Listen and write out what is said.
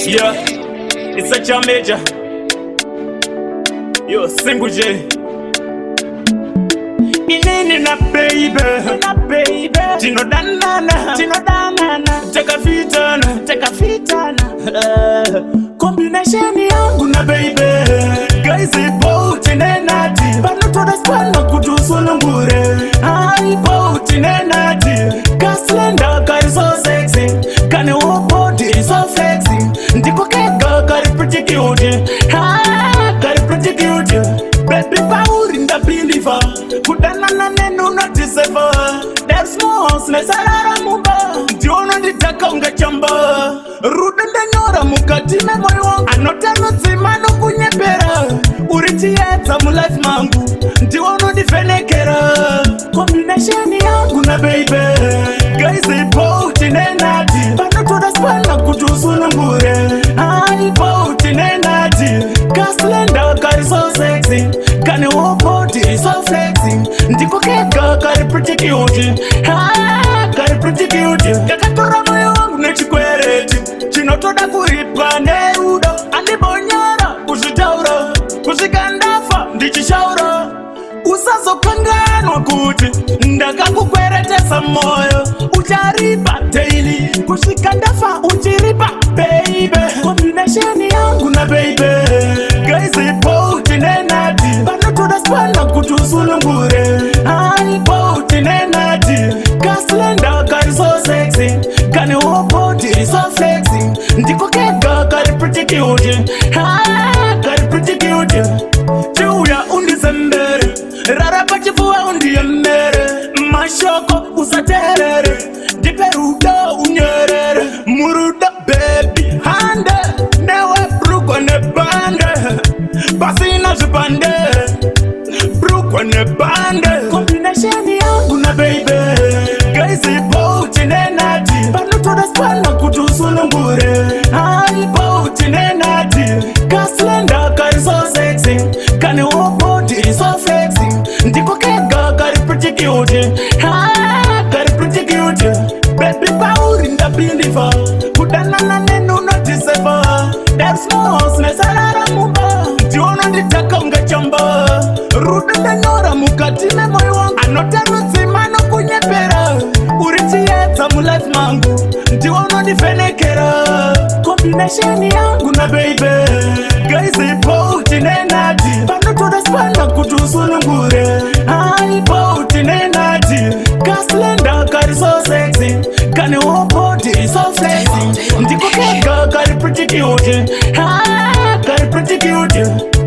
Yeah, it's such a major. Yo, Single J. Inini na baby, Tino danana, Taka fitana, combination yangu na baby. Guys ipo tinenati, bano toda spana kujusu ngure. Ipo tinenati, kaslenda kari so sexy, kane wo body so flexy. Ndiko kega kari pretty cute, kari pretty cute. Baby power in the believer, kudana na neno na diseva. There's more, nesarara mumba, diono ditaka ungechamba. Rudende nyora mukati me moyo wangu, anotano zimano kunyepera. Uritieta mu life mangu, diono difenekera. Combination yangu na baby, guys ipo tinenati, bano toda spana kujusu ngure. Ipo tinenati, kaslenda kari so sexy, kane wo body so flexing. Ndiko kega kari pretty cute, kari pretty cute. Kakatora moyo wangu nechikwereti, chinotoda kuipwa nerudo. Andibonyara kuzitaura, kuzikandafa ndichishaura. Usazo kanganwa kuti ndakakukweretesa moyo. Ucharipa daily, kuzikandafa uchiripa baby. Combination yangu na baby, guys ipo tinenati, bano toda spana kujusu ngure. Ipo tinenati, kaslenda kari so sexy, kane wo body so flexy. Ndiko kega kari pretty cute, kari pretty cute. Chuya undisembere, rara pachifua undiyemere. Mashoko usaterere, diperudo unyerere. Muruda baby hande, newe brukwa ne bande. Basina zipande, brukwa ne bande. Combination yangu na baby, guys ipo tinenati, bano toda spana kujusu ngure. Ipo tinenati, kaslenda kari so sexy, kane wo body so flexy. Ndiko kega kari pretty cute, kari pretty cute. Baby power in the believer, kudana na neno na diseva. There's more, nesarara mumba, diono ditaka ungechamba. Rudende nyora mukati me moyo wangu, anotano zimano kunyepera. Uritieta mu life mangu, diono difenekera. Combination yangu na baby, guys ipo tinenati, bano toda spana kujusu ngure. Ipo tinenati, kaslenda kari so sexy, kane wo body so flexy. Ndiko kega kari pretty cute, kari pretty cute.